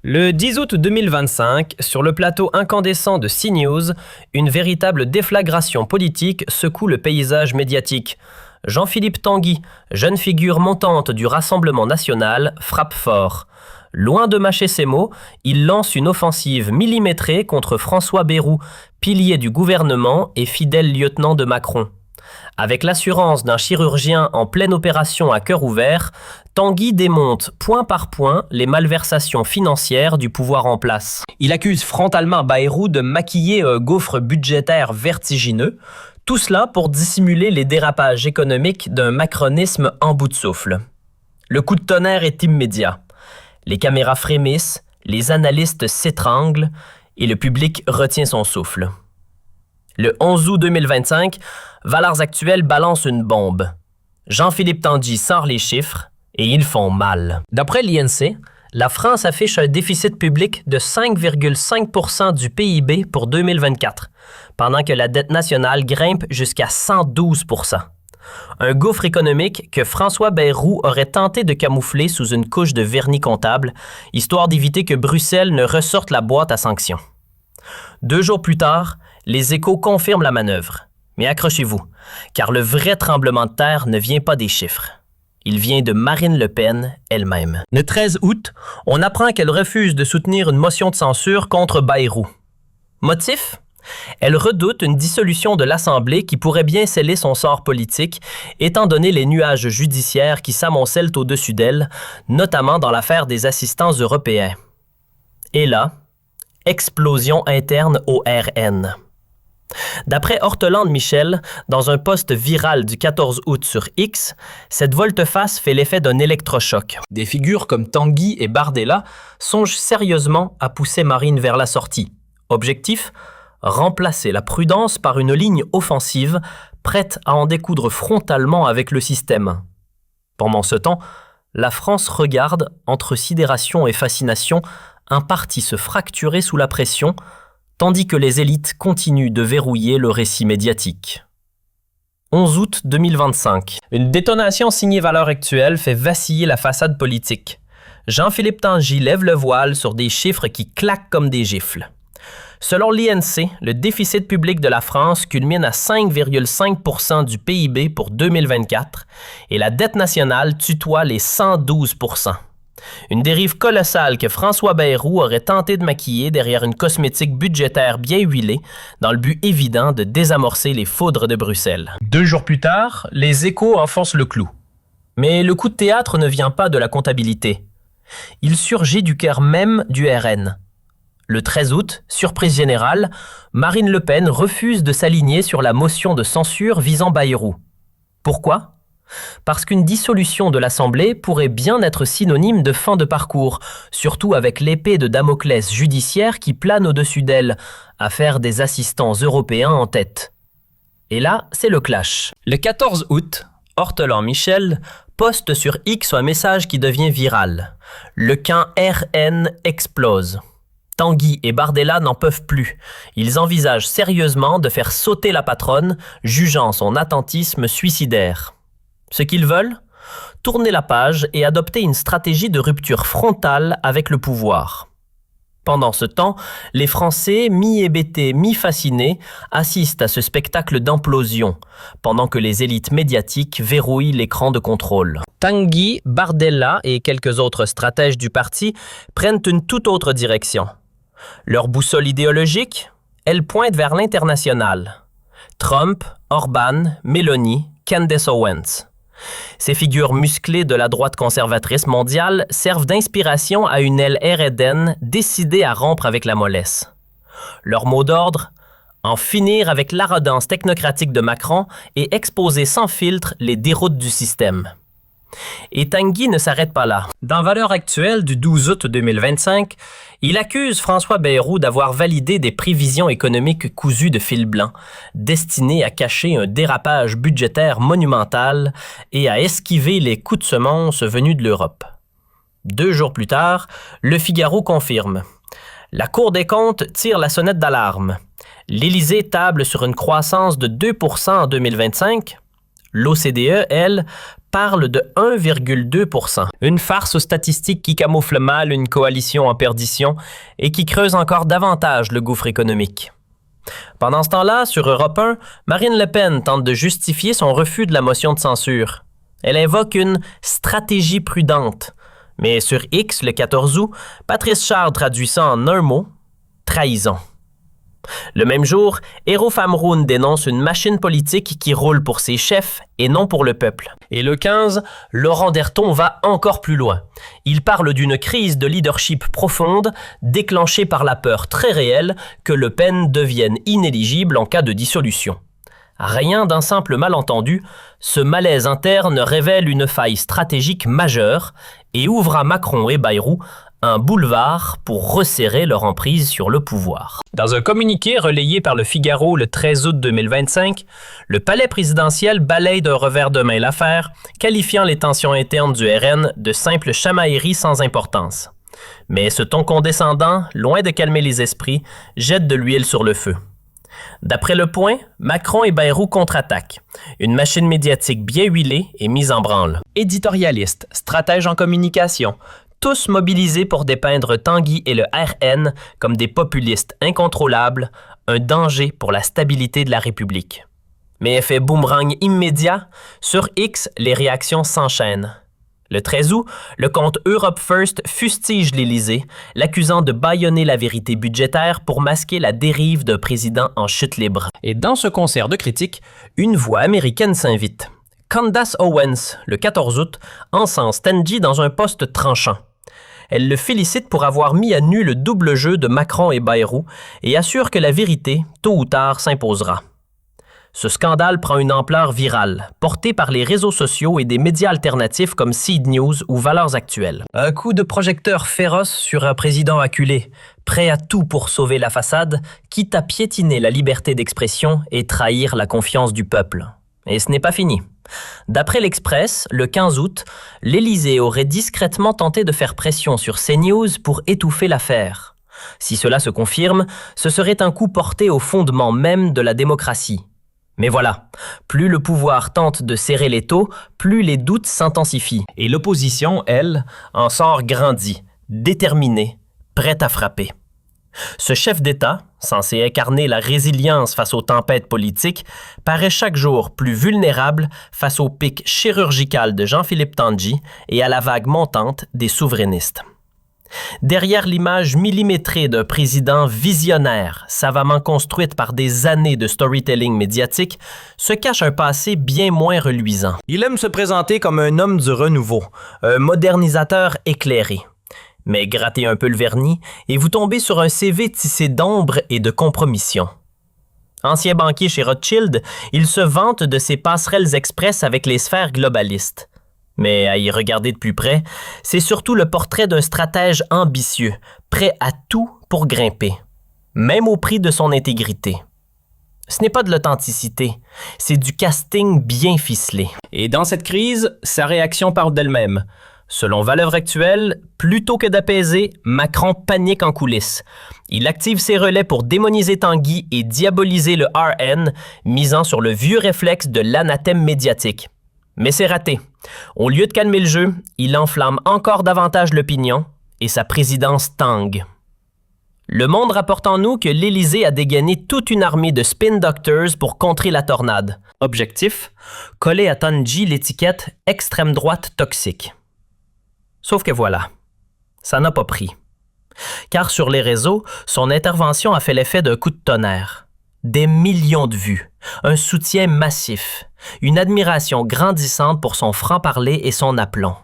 Le 10 août 2025, sur le plateau incandescent de CNews, une véritable déflagration politique secoue le paysage médiatique. Jean-Philippe Tanguy, jeune figure montante du Rassemblement national, frappe fort. Loin de mâcher ses mots, il lance une offensive millimétrée contre François Bayrou, pilier du gouvernement et fidèle lieutenant de Macron. Avec l'assurance d'un chirurgien en pleine opération à cœur ouvert, Tanguy démonte point par point les malversations financières du pouvoir en place. Il accuse frontalement Bayrou de maquiller un gouffre budgétaire vertigineux, tout cela pour dissimuler les dérapages économiques d'un macronisme en bout de souffle. Le coup de tonnerre est immédiat. Les caméras frémissent, les analystes s'étranglent et le public retient son souffle. Le 11 août 2025, Valeurs Actuelles balance une bombe. Jean-Philippe Tanguy sort les chiffres et ils font mal. D'après l'INSEE, la France affiche un déficit public de 5,5% du PIB pour 2024, pendant que la dette nationale grimpe jusqu'à 112%. Un gouffre économique que François Bayrou aurait tenté de camoufler sous une couche de vernis comptable, histoire d'éviter que Bruxelles ne ressorte la boîte à sanctions. 2 jours plus tard, les Échos confirment la manœuvre. Mais accrochez-vous, car le vrai tremblement de terre ne vient pas des chiffres. Il vient de Marine Le Pen elle-même. Le 13 août, on apprend qu'elle refuse de soutenir une motion de censure contre Bayrou. Motif? Elle redoute une dissolution de l'Assemblée qui pourrait bien sceller son sort politique, étant donné les nuages judiciaires qui s'amoncellent au-dessus d'elle, notamment dans l'affaire des assistants européens. Et là, explosion interne au RN. D'après Ortolande Michel, dans un post viral du 14 août sur X, cette volte-face fait l'effet d'un électrochoc. Des figures comme Tanguy et Bardella songent sérieusement à pousser Marine vers la sortie. Objectif? Remplacer la prudence par une ligne offensive prête à en découdre frontalement avec le système. Pendant ce temps, la France regarde, entre sidération et fascination, un parti se fracturer sous la pression, tandis que les élites continuent de verrouiller le récit médiatique. 11 août 2025. Une détonation signée Valeurs Actuelles fait vaciller la façade politique. Jean-Philippe Tanguy lève le voile sur des chiffres qui claquent comme des gifles. Selon l'INSEE, le déficit public de la France culmine à 5,5% du PIB pour 2024 et la dette nationale tutoie les 112%. Une dérive colossale que François Bayrou aurait tenté de maquiller derrière une cosmétique budgétaire bien huilée dans le but évident de désamorcer les foudres de Bruxelles. 2 jours plus tard, les Échos enfoncent le clou. Mais le coup de théâtre ne vient pas de la comptabilité. Il surgit du cœur même du RN. Le 13 août, surprise générale, Marine Le Pen refuse de s'aligner sur la motion de censure visant Bayrou. Pourquoi ? Parce qu'une dissolution de l'Assemblée pourrait bien être synonyme de fin de parcours, surtout avec l'épée de Damoclès judiciaire qui plane au-dessus d'elle, affaire des assistants européens en tête. Et là, c'est le clash. Le 14 août, Ortolande Michel poste sur X un message qui devient viral. Le camp RN explose. Tanguy et Bardella n'en peuvent plus. Ils envisagent sérieusement de faire sauter la patronne, jugeant son attentisme suicidaire. Ce qu'ils veulent? Tourner la page et adopter une stratégie de rupture frontale avec le pouvoir. Pendant ce temps, les Français, mi-hébétés, mi-fascinés, assistent à ce spectacle d'implosion, pendant que les élites médiatiques verrouillent l'écran de contrôle. Tanguy, Bardella et quelques autres stratèges du parti prennent une toute autre direction. Leur boussole idéologique? Elle pointe vers l'international. Trump, Orban, Meloni, Candace Owens. Ces figures musclées de la droite conservatrice mondiale servent d'inspiration à une aile RN décidée à rompre avec la mollesse. Leur mot d'ordre? En finir avec l'arrogance technocratique de Macron et exposer sans filtre les déroutes du système. Et Tanguy ne s'arrête pas là. Dans Valeurs Actuelles du 12 août 2025, il accuse François Bayrou d'avoir validé des prévisions économiques cousues de fil blanc, destinées à cacher un dérapage budgétaire monumental et à esquiver les coups de semonce venus de l'Europe. 2 jours plus tard, Le Figaro confirme. La Cour des comptes tire la sonnette d'alarme. L'Élysée table sur une croissance de 2% en 2025. L'OCDE, elle, parle de 1,2%. Une farce aux statistiques qui camoufle mal une coalition en perdition et qui creuse encore davantage le gouffre économique. Pendant ce temps-là, sur Europe 1, Marine Le Pen tente de justifier son refus de la motion de censure. Elle invoque une « stratégie prudente ». Mais sur X, le 14 août, Patrice Charles traduit ça en un mot, trahison. Le même jour, Hero Famroun dénonce une machine politique qui roule pour ses chefs et non pour le peuple. Et le 15, Laurent Derton va encore plus loin. Il parle d'une crise de leadership profonde déclenchée par la peur très réelle que Le Pen devienne inéligible en cas de dissolution. Rien d'un simple malentendu, ce malaise interne révèle une faille stratégique majeure et ouvre à Macron et Bayrou un boulevard pour resserrer leur emprise sur le pouvoir. Dans un communiqué relayé par le Figaro le 13 août 2025, le palais présidentiel balaye d'un revers de main l'affaire, qualifiant les tensions internes du RN de simple chamaillerie sans importance. Mais ce ton condescendant, loin de calmer les esprits, jette de l'huile sur le feu. D'après Le Point, Macron et Bayrou contre-attaquent. Une machine médiatique bien huilée est mise en branle. Éditorialistes, stratèges en communication, tous mobilisés pour dépeindre Tanguy et le RN comme des populistes incontrôlables, un danger pour la stabilité de la République. Mais effet boomerang immédiat, sur X, les réactions s'enchaînent. Le 13 août, le compte Europe First fustige l'Élysée, l'accusant de bâillonner la vérité budgétaire pour masquer la dérive d'un président en chute libre. Et dans ce concert de critiques, une voix américaine s'invite. Candace Owens, le 14 août, encense Tanguy dans un poste tranchant. Elle le félicite pour avoir mis à nu le double jeu de Macron et Bayrou et assure que la vérité, tôt ou tard, s'imposera. Ce scandale prend une ampleur virale, portée par les réseaux sociaux et des médias alternatifs comme Seed News ou Valeurs Actuelles. Un coup de projecteur féroce sur un président acculé, prêt à tout pour sauver la façade, quitte à piétiner la liberté d'expression et trahir la confiance du peuple. Et ce n'est pas fini. D'après l'Express, le 15 août, l'Élysée aurait discrètement tenté de faire pression sur CNews pour étouffer l'affaire. Si cela se confirme, ce serait un coup porté au fondement même de la démocratie. Mais voilà, plus le pouvoir tente de serrer l'étau, plus les doutes s'intensifient. Et l'opposition, elle, en sort grandie, déterminée, prête à frapper. Ce chef d'État, censé incarner la résilience face aux tempêtes politiques, paraît chaque jour plus vulnérable face au pic chirurgical de Jean-Philippe Tanguy et à la vague montante des souverainistes. Derrière l'image millimétrée d'un président visionnaire, savamment construite par des années de storytelling médiatique, se cache un passé bien moins reluisant. Il aime se présenter comme un homme du renouveau, un modernisateur éclairé. Mais grattez un peu le vernis et vous tombez sur un CV tissé d'ombre et de compromission. Ancien banquier chez Rothschild, il se vante de ses passerelles express avec les sphères globalistes. Mais à y regarder de plus près, c'est surtout le portrait d'un stratège ambitieux, prêt à tout pour grimper, même au prix de son intégrité. Ce n'est pas de l'authenticité, c'est du casting bien ficelé. Et dans cette crise, sa réaction parle d'elle-même. Selon Valeurs Actuelles, plutôt que d'apaiser, Macron panique en coulisses. Il active ses relais pour démoniser Tanguy et diaboliser le RN, misant sur le vieux réflexe de l'anathème médiatique. Mais c'est raté. Au lieu de calmer le jeu, il enflamme encore davantage l'opinion et sa présidence tangue. Le Monde rapporte en nous que l'Élysée a dégainé toute une armée de spin doctors pour contrer la tornade. Objectif, coller à Tanguy l'étiquette « extrême droite toxique ». Sauf que voilà, ça n'a pas pris. Car sur les réseaux, son intervention a fait l'effet d'un coup de tonnerre. Des millions de vues, un soutien massif, une admiration grandissante pour son franc-parler et son aplomb.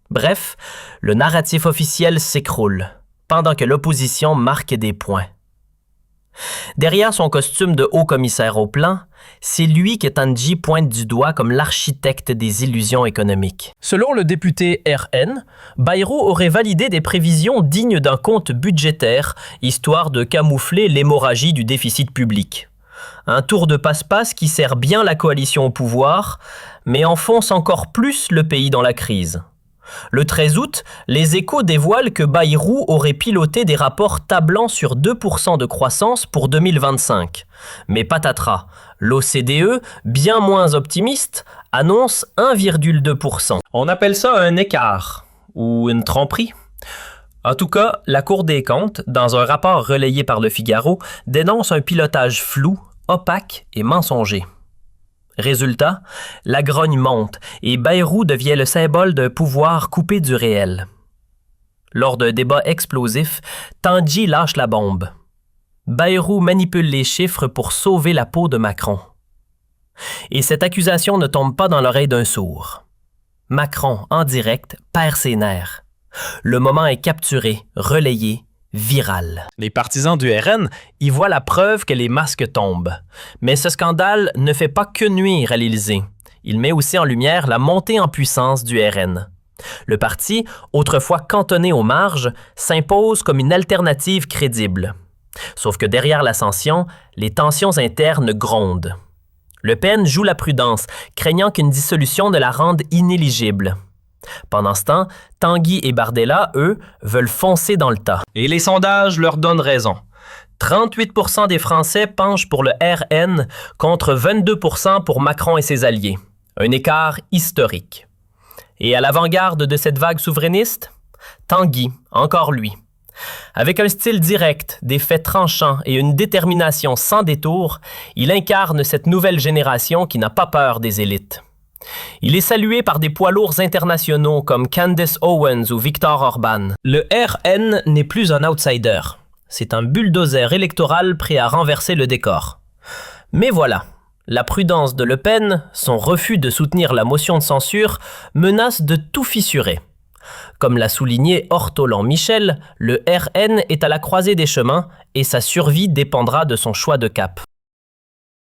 Bref, le narratif officiel s'écroule, pendant que l'opposition marque des points. Derrière son costume de haut-commissaire au plan, c'est lui que Tanguy pointe du doigt comme l'architecte des illusions économiques. Selon le député RN, Bayrou aurait validé des prévisions dignes d'un compte budgétaire, histoire de camoufler l'hémorragie du déficit public. Un tour de passe-passe qui sert bien la coalition au pouvoir, mais enfonce encore plus le pays dans la crise. Le 13 août, les Échos dévoilent que Bayrou aurait piloté des rapports tablant sur 2% de croissance pour 2025. Mais patatras, l'OCDE, bien moins optimiste, annonce 1,2%. On appelle ça un écart ou une tromperie. En tout cas, la Cour des comptes, dans un rapport relayé par Le Figaro, dénonce un pilotage flou, opaque et mensonger. Résultat, la grogne monte et Bayrou devient le symbole d'un pouvoir coupé du réel. Lors d'un débat explosif, Tanguy lâche la bombe. Bayrou manipule les chiffres pour sauver la peau de Macron. Et cette accusation ne tombe pas dans l'oreille d'un sourd. Macron, en direct, perd ses nerfs. Le moment est capturé, relayé, viral. Les partisans du RN y voient la preuve que les masques tombent. Mais ce scandale ne fait pas que nuire à l'Élysée. Il met aussi en lumière la montée en puissance du RN. Le parti, autrefois cantonné aux marges, s'impose comme une alternative crédible. Sauf que derrière l'ascension, les tensions internes grondent. Le Pen joue la prudence, craignant qu'une dissolution ne la rende inéligible. Pendant ce temps, Tanguy et Bardella, eux, veulent foncer dans le tas. Et les sondages leur donnent raison. 38% des Français penchent pour le RN contre 22% pour Macron et ses alliés. Un écart historique. Et à l'avant-garde de cette vague souverainiste, Tanguy, encore lui. Avec un style direct, des faits tranchants et une détermination sans détour, il incarne cette nouvelle génération qui n'a pas peur des élites. Il est salué par des poids lourds internationaux comme Candace Owens ou Viktor Orban. Le RN n'est plus un outsider. C'est un bulldozer électoral prêt à renverser le décor. Mais voilà, la prudence de Le Pen, son refus de soutenir la motion de censure, menace de tout fissurer. Comme l'a souligné Ortolan Michel, le RN est à la croisée des chemins et sa survie dépendra de son choix de cap.